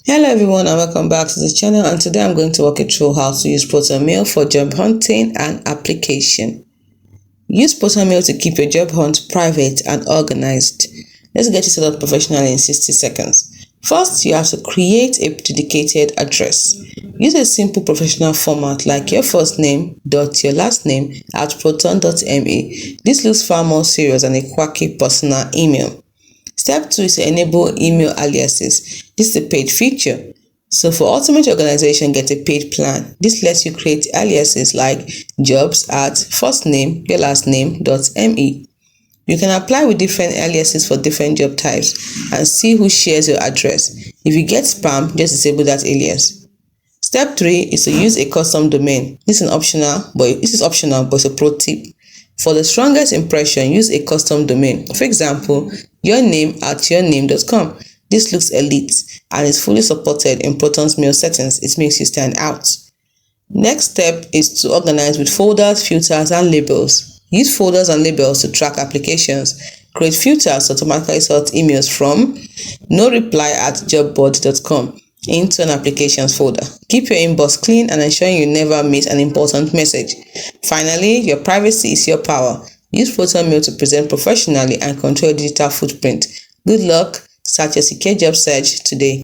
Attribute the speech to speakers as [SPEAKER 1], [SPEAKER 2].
[SPEAKER 1] Hello everyone and welcome back to the channel, and today I'm going to walk you through how to use PROTON MAIL for job hunting and application. Use PROTON MAIL to keep your job hunt private and organized. Let's get you set up professionally in 60 seconds. First, you have to create a dedicated address. Use a simple professional format like your first name dot your last name at proton.me. This looks far more serious than a quirky personal email. Step 2 is to enable email aliases. This is a paid feature. So for ultimate organization, get a paid plan. This lets you create aliases like jobs at firstname, your last name.me. You can apply with different aliases for different job types and see who shares your address. If you get spam, just disable that alias. Step 3 is to use a custom domain. This is optional, but it's a pro tip. For the strongest impression, use a custom domain. For example, yourname@yourname.com. This looks elite and is fully supported in PROTON's mail settings. It makes you stand out. Next step is to organize with folders, filters, and labels. Use folders and labels to track applications. Create filters to automatically sort emails from no reply at jobboard.com into an applications folder. Keep your inbox clean and ensure you never miss an important message. Finally, your privacy is your power. Use PROTON MAIL to present professionally and control your digital footprint. Good luck. Start your secure job search today.